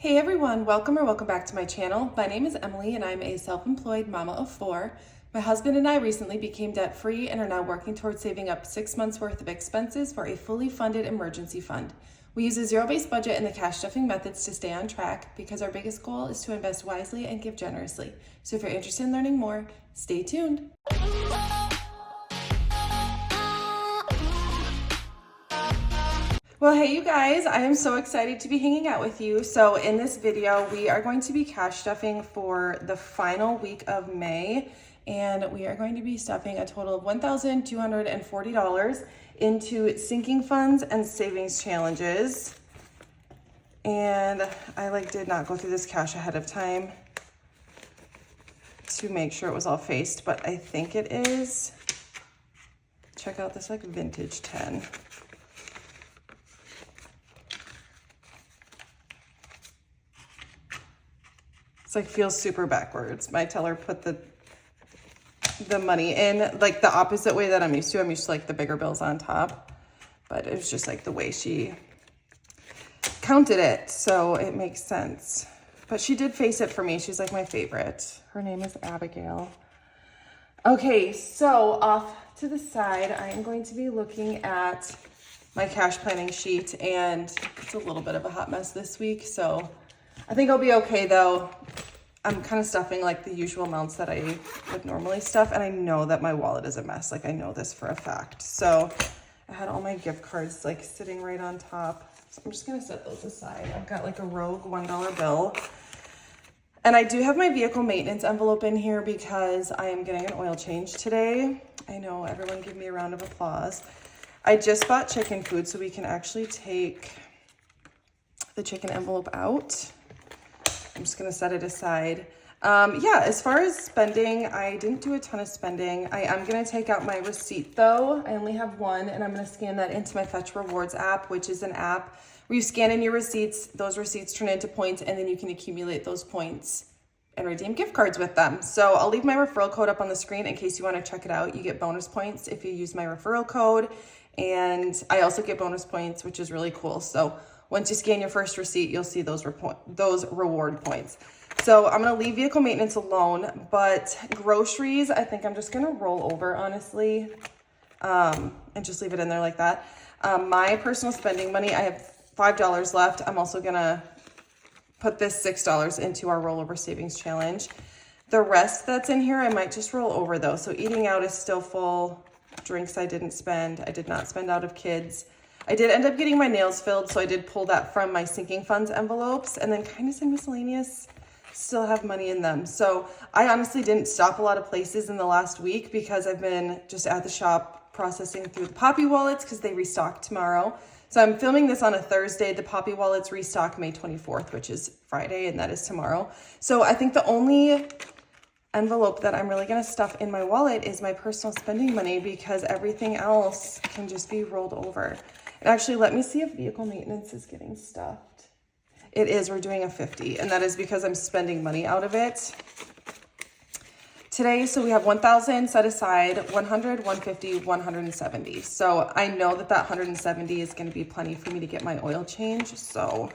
Hey everyone, welcome or welcome back to my channel. My name is Emily and I'm a self-employed mama of 4. My husband and I recently became debt-free and are now working towards saving up 6 months worth of expenses for a fully funded emergency fund. We use a zero-based budget and the cash stuffing methods to stay on track because our biggest goal is to invest wisely and give generously. So if you're interested in learning more, stay tuned. Well, hey you guys, I am so excited to be hanging out with you. So in this video, we are going to be cash stuffing for the final week of May, and we are going to be stuffing a total of $1,240 into sinking funds and savings challenges. And I did not go through this cash ahead of time to make sure it was all faced, but I think it is. Check out this vintage 10. It's feels super backwards. My teller put the money in the opposite way that I'm used to. I'm used to the bigger bills on top, but it was just the way she counted it, so it makes sense. But she did face it for me. She's my favorite. Her name is Abigail. Okay, so off to the side, I am going to be looking at my cash planning sheet, and it's a little bit of a hot mess this week, so I think I'll be okay though. I'm kind of stuffing the usual amounts that I would normally stuff, and I know that my wallet is a mess. I know this for a fact. So I had all my gift cards sitting right on top. So I'm just gonna set those aside. I've got a rogue $1 bill. And I do have my vehicle maintenance envelope in here because I am getting an oil change today. I know, everyone give me a round of applause. I just bought chicken food, so we can actually take the chicken envelope out. I'm just gonna set it aside. Yeah, as far as spending, I didn't do a ton of spending. I am gonna take out my receipt though. I only have one, and I'm gonna scan that into my Fetch Rewards app, which is an app where you scan in your receipts, those receipts turn into points, and then you can accumulate those points and redeem gift cards with them. So I'll leave my referral code up on the screen in case you wanna check it out. You get bonus points if you use my referral code, and I also get bonus points, which is really cool. So once you scan your first receipt, you'll see those reward points. So I'm gonna leave vehicle maintenance alone, but groceries, I think I'm just gonna roll over, honestly, and just leave it in there like that. My personal spending money, I have $5 left. I'm also gonna put this $6 into our rollover savings challenge. The rest that's in here, I might just roll over though. So eating out is still full. Drinks I didn't spend. I did not spend out of kids. I did end up getting my nails filled, so I did pull that from my sinking funds envelopes, and then kind of some miscellaneous still have money in them. So I honestly didn't stop a lot of places in the last week because I've been just at the shop processing through the Poppy wallets because they restock tomorrow. So I'm filming this on a Thursday. The Poppy wallets restock May 24th, which is Friday, and that is tomorrow. So I think the only envelope that I'm really gonna stuff in my wallet is my personal spending money because everything else can just be rolled over. And actually, let me see if vehicle maintenance is getting stuffed. It is, we're doing a 50, and that is because I'm spending money out of it today. So we have 1,000 set aside, 100, 150, 170. So I know that 170 is gonna be plenty for me to get my oil change. So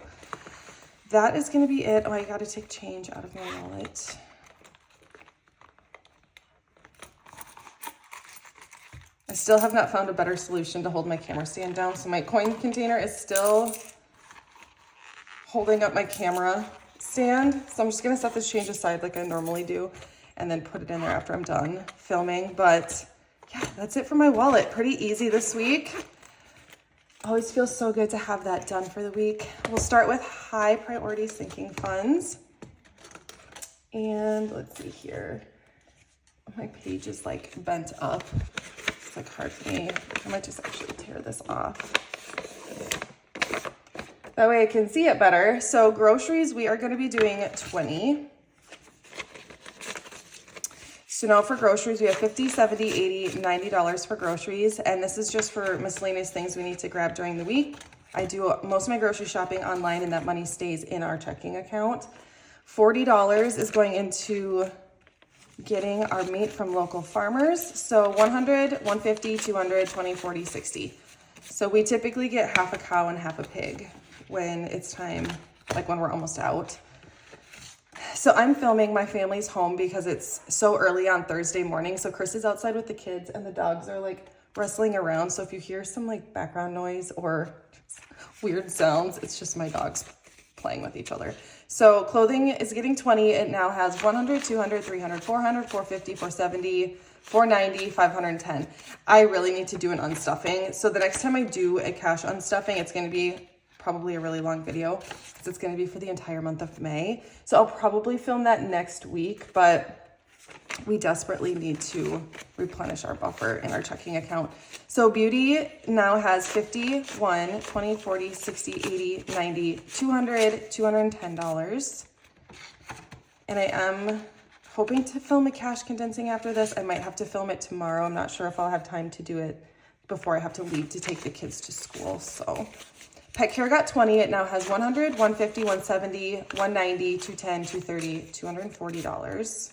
that is gonna be it. Oh, I gotta take change out of my wallet. I still have not found a better solution to hold my camera stand down. So my coin container is still holding up my camera stand. So I'm just gonna set this change aside like I normally do and then put it in there after I'm done filming. But yeah, that's it for my wallet. Pretty easy this week. Always feels so good to have that done for the week. We'll start with high priority sinking funds. And let's see here. My page is bent up. It's hard for me. I might just actually tear this off. That way I can see it better. So groceries, we are gonna be doing 20. So now for groceries, we have $50, $70, $80, $90 for groceries. And this is just for miscellaneous things we need to grab during the week. I do most of my grocery shopping online, and that money stays in our checking account. $40 is going into getting our meat from local farmers. So 100, 150, 200, 20, 40, 60. So we typically get half a cow and half a pig when it's time like when we're almost out. So I'm filming my family's home because it's so early on Thursday morning. So Chris is outside with the kids and the dogs are like wrestling around. So if you hear some like background noise or weird sounds, it's just my dogs playing with each other. So clothing is getting 20. It now has 100, 200, 300, 400, 450, 470, 490, 510. I really need to do an unstuffing. So the next time I do a cash unstuffing, it's going to be probably a really long video because it's going to be for the entire month of May. So I'll probably film that next week, but we desperately need to replenish our buffer in our checking account. So beauty now has 50, 1, 20, 40, 60, 80, 90, 200, $210. And I am hoping to film a cash condensing after this. I might have to film it tomorrow. I'm not sure if I'll have time to do it before I have to leave to take the kids to school. So pet care got 20. It now has 100, 150, 170, 190, 210, 230, $240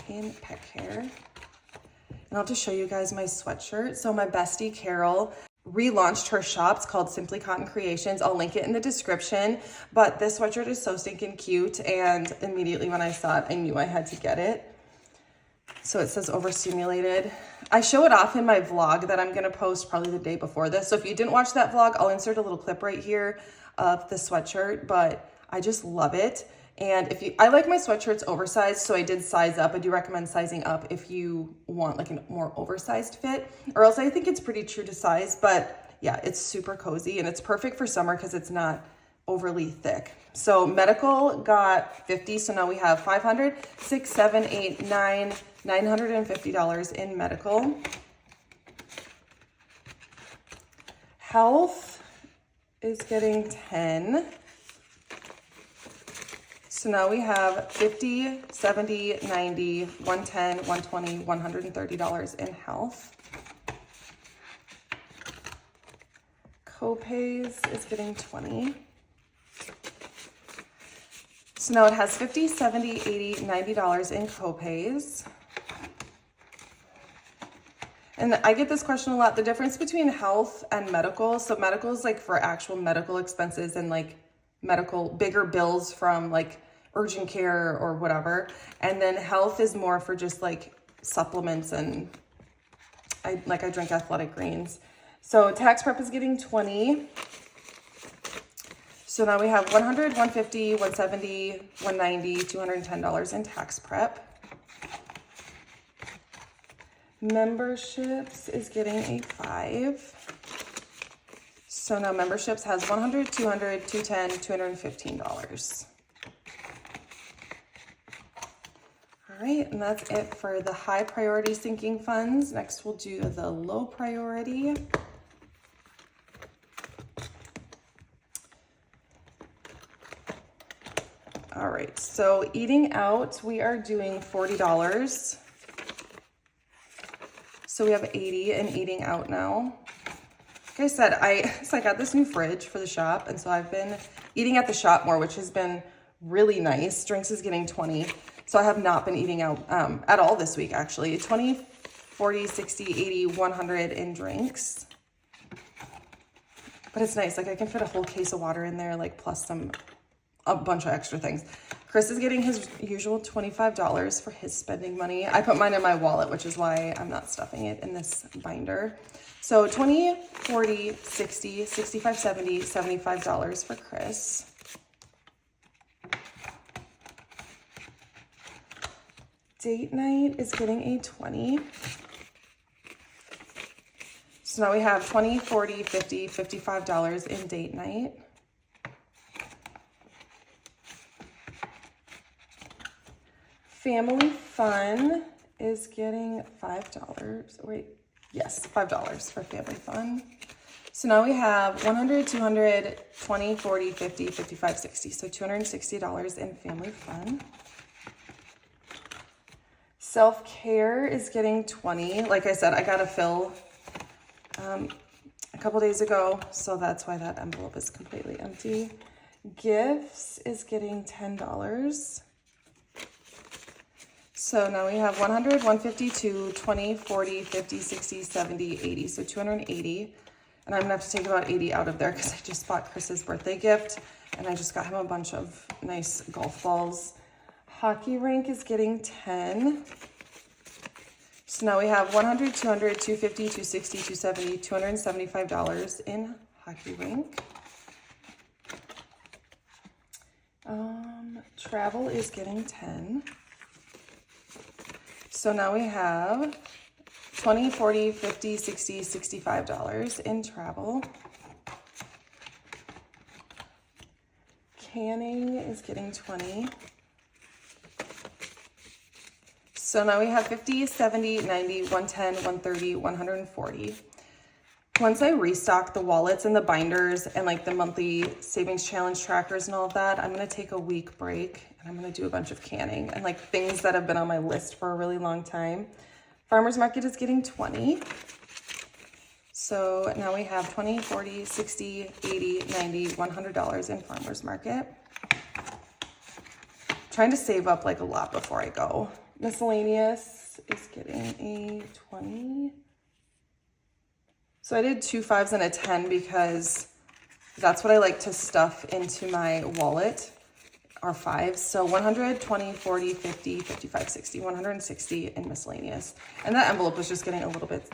in pet care. And I'll just show you guys my sweatshirt. So my bestie Carol relaunched her shop. It's called Simply Cotton Creations. I'll link it in the description. But this sweatshirt is so stinking cute, and immediately when I saw it, I knew I had to get it. So it says overstimulated. I show it off in my vlog that I'm gonna post probably the day before this. So if you didn't watch that vlog, I'll insert a little clip right here of the sweatshirt, but I just love it. And I like my sweatshirts oversized, so I did size up. I do recommend sizing up if you want like a more oversized fit, or else I think it's pretty true to size. But yeah, it's super cozy and it's perfect for summer because it's not overly thick. So medical got 50, so now we have 500, 6, 7, 8, 9, $950 in medical. Health is getting 10. So now we have 50, 70, 90, 110, 120, $130 in health. Copays is getting 20. So now it has 50, 70, 80, $90 in copays. And I get this question a lot, the difference between health and medical. So medical is like for actual medical expenses and like medical bigger bills from like urgent care or whatever. And then health is more for just like supplements, and I drink athletic greens. So tax prep is getting 20. So now we have 100, 150, 170, 190, $210 in tax prep. Memberships is getting a 5. So now memberships has 100, 200, 210, $215. All right, and that's it for the high priority sinking funds. Next, we'll do the low priority. All right, so eating out, we are doing $40. So we have 80 in eating out now. Like I said, I got this new fridge for the shop, and so I've been eating at the shop more, which has been really nice. Drinks is getting 20. So I have not been eating out at all this week, actually. 20, 40, 60, 80, 100 in drinks. But it's nice. Like I can fit a whole case of water in there, like plus a bunch of extra things. Chris is getting his usual $25 for his spending money. I put mine in my wallet, which is why I'm not stuffing it in this binder. So 20, 40, 60, 65, 70, $75 for Chris. Date night is getting a 20. So now we have 20, 40, 50, $55 in date night. Family fun is getting $5. Wait, yes, $5 for family fun. So now we have 100, 200, 20, 40, 50, 55, 60. So $260 in family fun. Self-care is getting 20. Like I said, I got a fill a couple days ago, so that's why that envelope is completely empty. Gifts is getting $10. So now we have 100, 152, 20, 40, 50, 60, 70, 80. So 280. And I'm gonna have to take about 80 out of there because I just bought Chris's birthday gift. And I just got him a bunch of nice golf balls. Hockey rink is getting 10. So now we have 100, 200, 250, 260, 270, $275 in hockey rink. Travel is getting 10. So now we have 20, 40, 50, 60, $65 in travel. Canning is getting 20. So now we have 50, 70, 90, 110, 130, 140. Once I restock the wallets and the binders and like the monthly savings challenge trackers and all of that, I'm gonna take a week break and I'm gonna do a bunch of canning and like things that have been on my list for a really long time. Farmer's market is getting 20. So now we have 20, 40, 60, 80, 90, $100 in farmer's market. Trying to save up like a lot before I go. Miscellaneous is getting a 20. So I did 2 5s and a 10 because that's what I like to stuff into my wallet, are 5s. So 100, 20, 40, 50, 55, 60, 160 in miscellaneous. And that envelope was just getting a little bit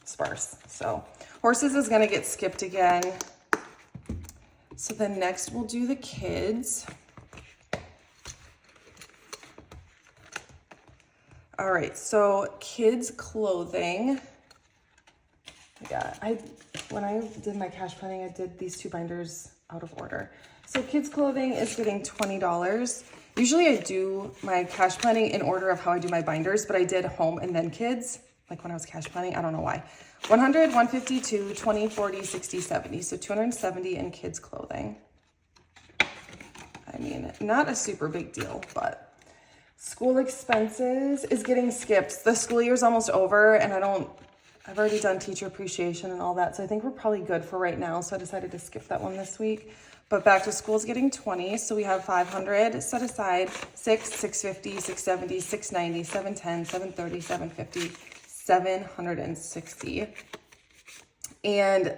sparse. So horses is gonna get skipped again. So then next we'll do the kids. All right, so kids clothing. Yeah, when I did my cash planning, I did these 2 binders out of order. So kids clothing is getting $20. Usually I do my cash planning in order of how I do my binders, but I did home and then kids, like when I was cash planning, I don't know why. 100, 152, 20, 40, 60, 70. So 270 in kids clothing. I mean, not a super big deal, but school expenses is getting skipped. The school year's almost over and I've already done teacher appreciation and all that. So I think we're probably good for right now. So I decided to skip that one this week. But back to school is getting 20. So we have 500 set aside, 650, 670, 690, 710, 730, 750, 760. And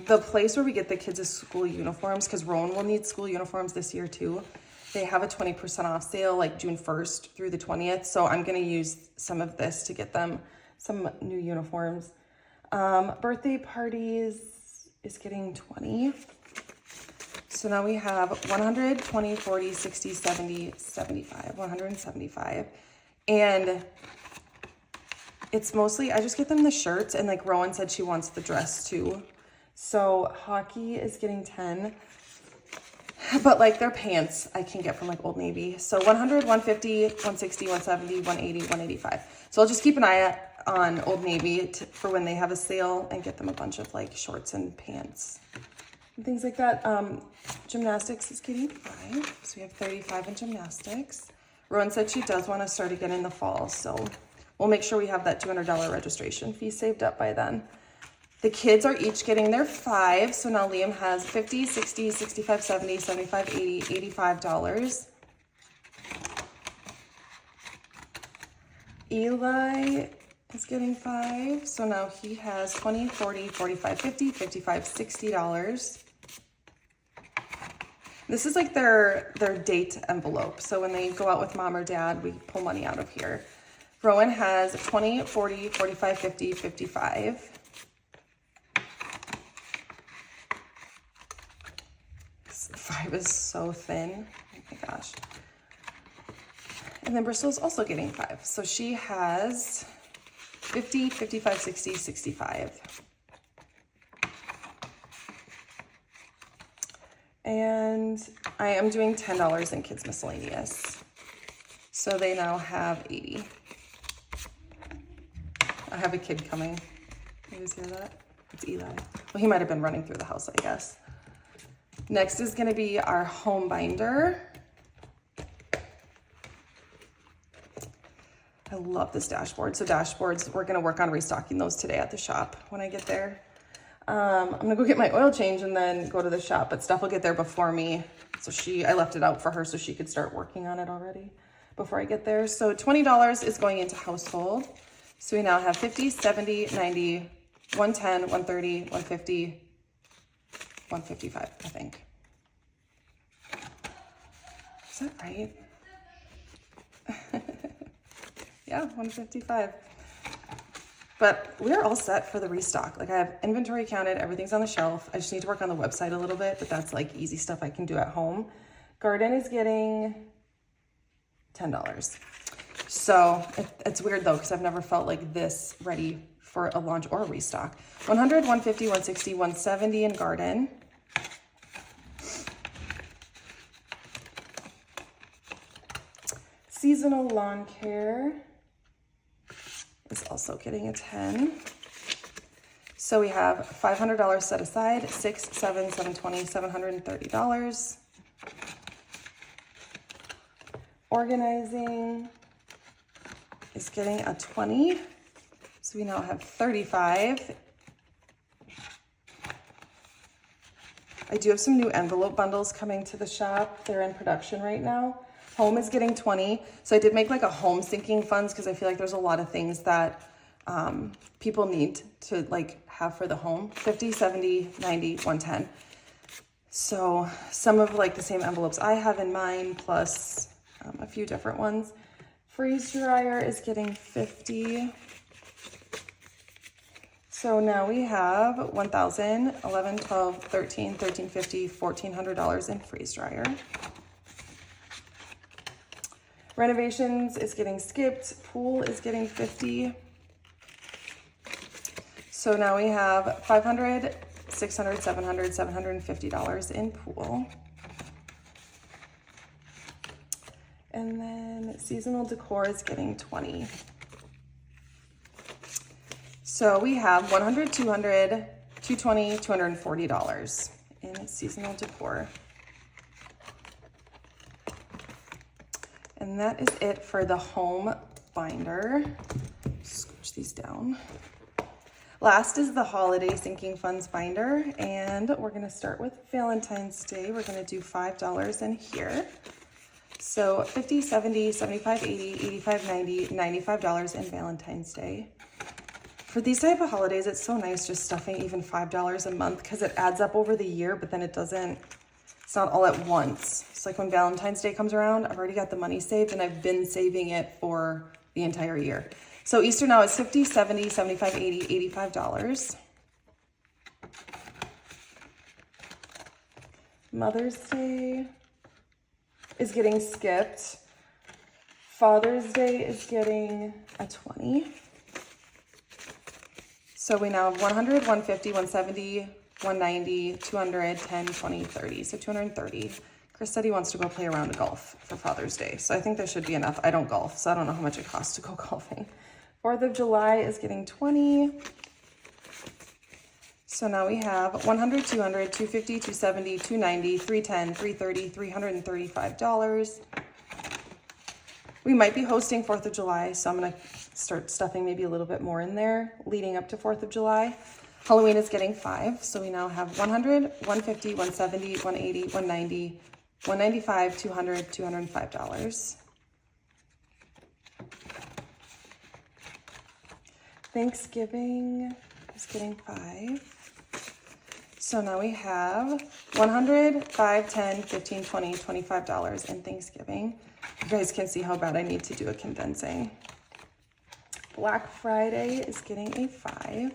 the place where we get the kids' school uniforms, because Rowan will need school uniforms this year too, they have a 20% off sale like June 1st through the 20th. So I'm going to use some of this to get them some new uniforms. Birthday parties is getting 20. So now we have 100, 20, 40, 60, 70, 75, 175. And it's mostly, I just get them the shirts, and like Rowan said she wants the dress too. So hockey is getting 10. But like their pants I can get from like Old Navy. So 100, 150, 160, 170, 180, 185. So I'll just keep an eye on Old Navy for when they have a sale and get them a bunch of like shorts and pants and things like that. Gymnastics is getting 5. So we have 35 in gymnastics. Rowan said she does want to start again in the fall. So we'll make sure we have that $200 registration fee saved up by then. The kids are each getting their 5. So now Liam has 50, 60, 65, 70, 75, 80, $85. Eli is getting 5. So now he has 20, 40, 45, 50, 55, $60. This is like their date envelope. So when they go out with mom or dad, we pull money out of here. Rowan has 20, 40, 45, 50, 55. 5 is so thin. Oh my gosh. And then Bristol's also getting 5. So she has 50, 55, 60, 65. And I am doing $10 in kids miscellaneous. So they now have 80. I have a kid coming. You guys hear that? It's Eli. Well, he might have been running through the house, I guess. Next is going to be our home binder. I love this dashboard. So dashboards, we're going to work on restocking those today at the shop when I get there. I'm going to go get my oil change and then go to the shop, but Steph will get there before me. So I left it out for her so she could start working on it already before I get there. So $20 is going into household. So we now have 50, 70, 90, 110, 130, 150, 155, I think. that right? Yeah, 155. But we're all set for the restock. Like I have inventory counted, everything's on the shelf. I just need to work on the website a little bit, but that's like easy stuff I can do at home. Garden is getting $10. So it's weird though, because I've never felt like this ready for a launch or a restock. 100, 150, 160, 170 in Garden. Seasonal Lawn Care is also getting a 10. So we have $500 set aside, 6, 7, 720, $730. Organizing is getting a 20. So we now have 35. I do have some new envelope bundles coming to the shop. They're in production right now. Home is getting 20. So I did make like a home sinking funds because I feel like there's a lot of things that people need to like have for the home. 50, 70, 90, 110. So some of like the same envelopes I have in mind, plus a few different ones. Freeze dryer is getting 50. So now we have $1,000, $11, $12, $13, $13.50, $1,400 in freeze dryer. Renovations is getting skipped. Pool is getting 50. So now we have $500, $600, $700, $750 in pool. And then seasonal decor is getting 20. So we have $100, $200, $220, $240 in seasonal decor. And that is it for the home binder. Scooch these down. Last is the holiday sinking funds binder, and we're gonna start with Valentine's Day. We're gonna do $5 in here. So 50, 70, 75, 80, 85, 90, $95 in Valentine's Day. For these type of holidays, it's so nice just stuffing even $5 a month because it adds up over the year, but then it's not all at once. It's like when Valentine's Day comes around, I've already got the money saved and I've been saving it for the entire year. So Easter now is 50, 70, 75, 80, $85. Mother's Day is getting skipped. Father's Day is getting a 20. So we now have 100, 150, 170, 190, 200, 10, 20, 30. So 230. Chris said he wants to go play a round of golf for Father's Day. So I think there should be enough. I don't golf, so I don't know how much it costs to go golfing. 4th of July is getting 20. So now we have 100, 200, 250, 270, 290, 310, 330, $335. We might be hosting 4th of July, so I'm gonna start stuffing maybe a little bit more in there leading up to 4th of July. Halloween is getting 5, so we now have 100, 150, 170, 180, 190, 195, 200, $205. Thanksgiving is getting 5. So now we have 100, 5, 10, 15, 20, $25 in Thanksgiving. You guys can see how bad I need to do a condensing. Black Friday is getting a 5.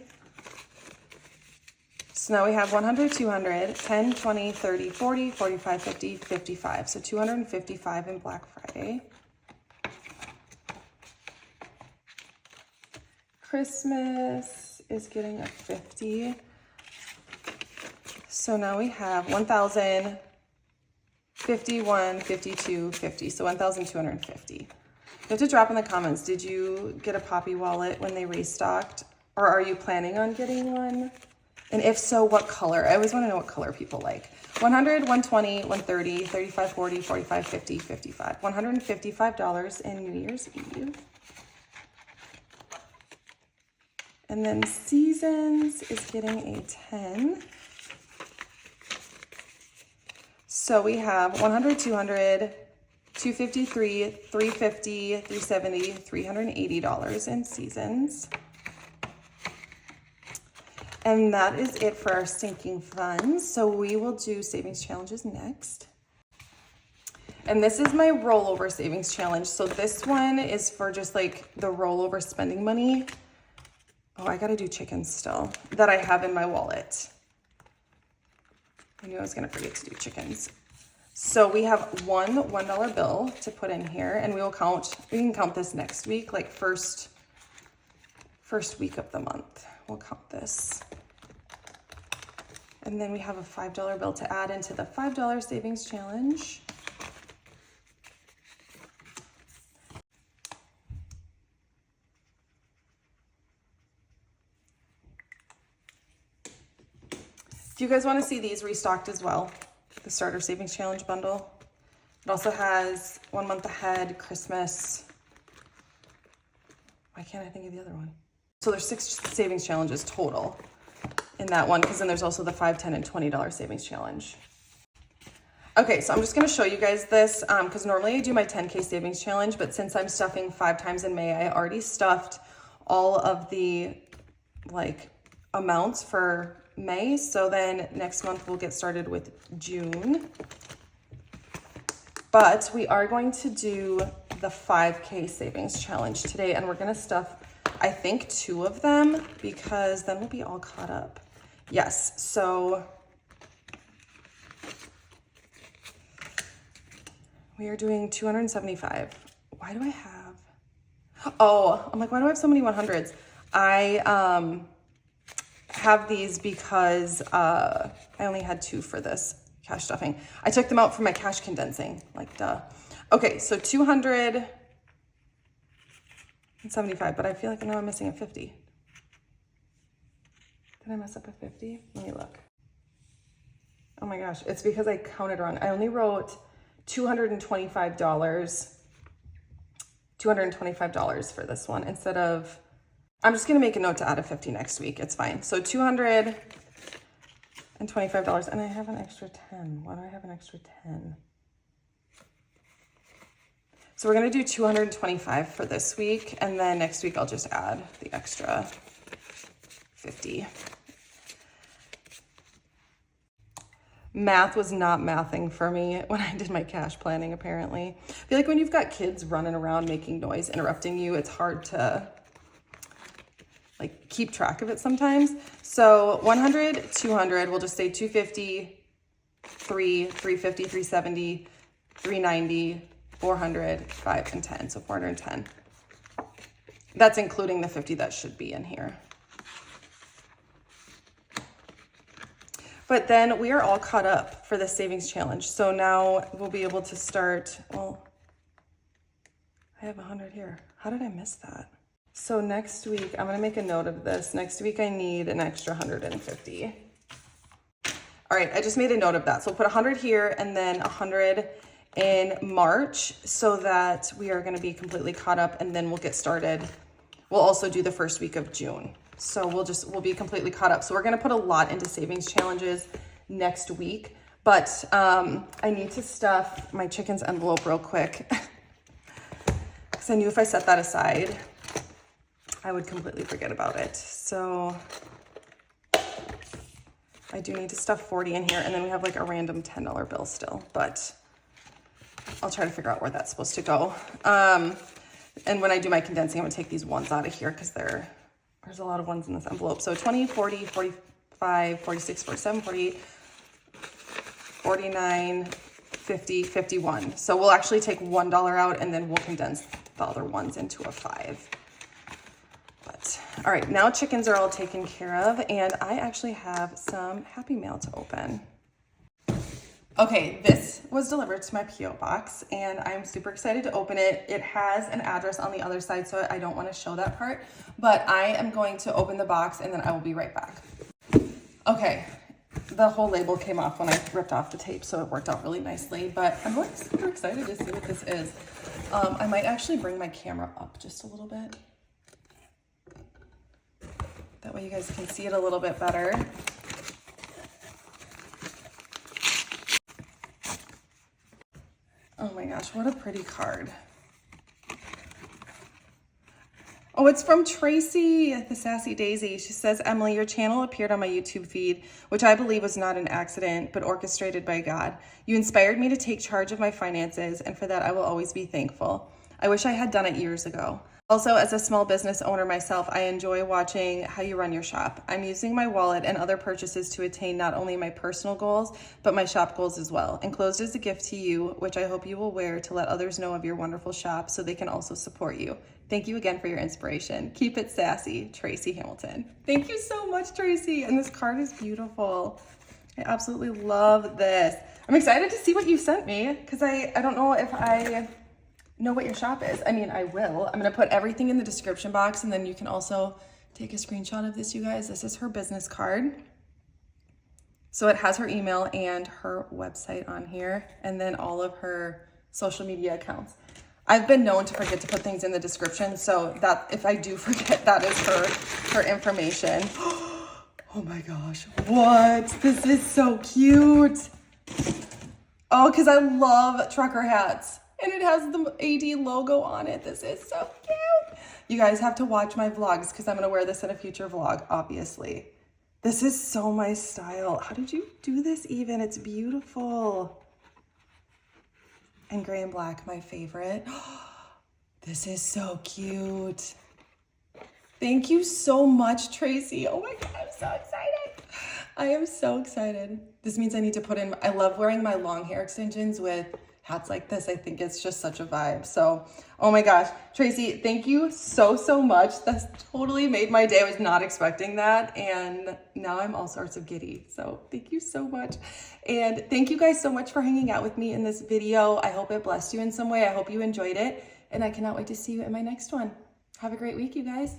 So now we have 100, 200, 10, 20, 30, 40, 45, 50, 55. So 255 in Black Friday. Christmas is getting a 50. So now we have 1,000, 51, 52, 50. So 1,250. You have to drop in the comments, did you get a Poppy wallet when they restocked? Or are you planning on getting one? And if so, what color? I always want to know what color people like. 100, 120, 130, 35, 40, 45, 50, 55. $155 in New Year's Eve. And then Seasons is getting a 10. So we have 100, 200, 253, 350, 370, $380 in Seasons. And that is it for our sinking funds. So we will do savings challenges next. And this is my rollover savings challenge. So this one is for just like the rollover spending money. Oh, I gotta do chickens still that I have in my wallet. I knew I was gonna forget to do chickens. So we have one $1 bill to put in here, and we can count this next week, like first week of the month. We'll count this. And then we have a $5 bill to add into the $5 savings challenge. Do you guys want to see these restocked as well? The starter savings challenge bundle. It also has 1 month ahead, Christmas. Why can't I think of the other one? So there's 6 savings challenges total in that one, because then there's also the $5, $10, and $20 savings challenge. Okay, so I'm just gonna show you guys this because normally I do my 10K savings challenge, but since I'm stuffing 5 times in May, I already stuffed all of the like amounts for May. So then next month we'll get started with June. But we are going to do the 5K savings challenge today, and we're gonna stuff, I think, 2 of them because then we'll be all caught up. Yes, so we are doing 275. Why do I have, oh, I'm like, why do I have so many 100s? I have these because I only had 2 for this cash stuffing. I took them out for my cash condensing, like duh. Okay, so 275, but I feel like I know I'm missing a 50. Did I mess up a 50? Let me look. Oh my gosh, it's because I counted wrong. I only wrote $225 for this one instead of, I'm just gonna make a note to add a 50 next week. It's fine. So $225, and I have an extra 10. Why do I have an extra 10? So we're gonna do 225 for this week, and then next week I'll just add the extra 50. Math was not mathing for me when I did my cash planning, apparently. I feel like when you've got kids running around making noise, interrupting you, it's hard to like keep track of it sometimes. So 100, 200, we'll just say 250, 350, 370, 390, 400, 5, and 10. So 410. That's including the 50 that should be in here. But then we are all caught up for the savings challenge. So now we'll be able to start, well, I have 100 here. How did I miss that? So next week, I'm gonna make a note of this. Next week I need an extra 150. All right, I just made a note of that. So we'll put 100 here and then 100 in March so that we are gonna be completely caught up, and then we'll get started. We'll also do the first week of June. So we'll be completely caught up. So we're gonna put a lot into savings challenges next week, but I need to stuff my chicken's envelope real quick because I knew if I set that aside, I would completely forget about it. So I do need to stuff 40 in here, and then we have like a random $10 bill still, but I'll try to figure out where that's supposed to go. And when I do my condensing, I'm gonna take these ones out of here because there's a lot of ones in this envelope. So 20, 40, 45, 46, 47, 48, 49, 50, 51. So we'll actually take $1 out, and then we'll condense the other ones into a 5. But all right, now chickens are all taken care of, and I actually have some Happy Mail to open. Okay, this was delivered to my P.O. box, and I'm super excited to open it. It has an address on the other side, so I don't want to show that part, but I am going to open the box, and then I will be right back. Okay, the whole label came off when I ripped off the tape, so it worked out really nicely, but I'm like super excited to see what this is. I might actually bring my camera up just a little bit. That way you guys can see it a little bit better. Oh my gosh, what a pretty card. Oh, it's from Tracy, the Sassy Daisy. She says, Emily, your channel appeared on my YouTube feed, which I believe was not an accident, but orchestrated by God. You inspired me to take charge of my finances, and for that I will always be thankful. I wish I had done it years ago. Also, as a small business owner myself, I enjoy watching how you run your shop. I'm using my wallet and other purchases to attain not only my personal goals, but my shop goals as well. Enclosed is a gift to you, which I hope you will wear to let others know of your wonderful shop so they can also support you. Thank you again for your inspiration. Keep it sassy, Tracy Hamilton. Thank you so much, Tracy. And this card is beautiful. I absolutely love this. I'm excited to see what you sent me because I don't know if I know what your shop is. I mean, I will. I'm going to put everything in the description box, and then you can also take a screenshot of this, you guys. This is her business card. So it has her email and her website on here, and then all of her social media accounts. I've been known to forget to put things in the description, so that if I do forget, that is her information. Oh my gosh, what? This is so cute. Oh, because I love trucker hats. And it has the AD logo on it. This is so cute. You guys have to watch my vlogs because I'm going to wear this in a future vlog, obviously. This is so my style. How did you do this even? It's beautiful. And gray and black, my favorite. This is so cute. Thank you so much, Tracy. Oh my God, I'm so excited. I am so excited. This means I need to put in, I love wearing my long hair extensions with hats like this. I think it's just such a vibe. So, oh my gosh, Tracy, thank you so, so much. That's totally made my day. I was not expecting that. And now I'm all sorts of giddy. So thank you so much. And thank you guys so much for hanging out with me in this video. I hope it blessed you in some way. I hope you enjoyed it. And I cannot wait to see you in my next one. Have a great week, you guys.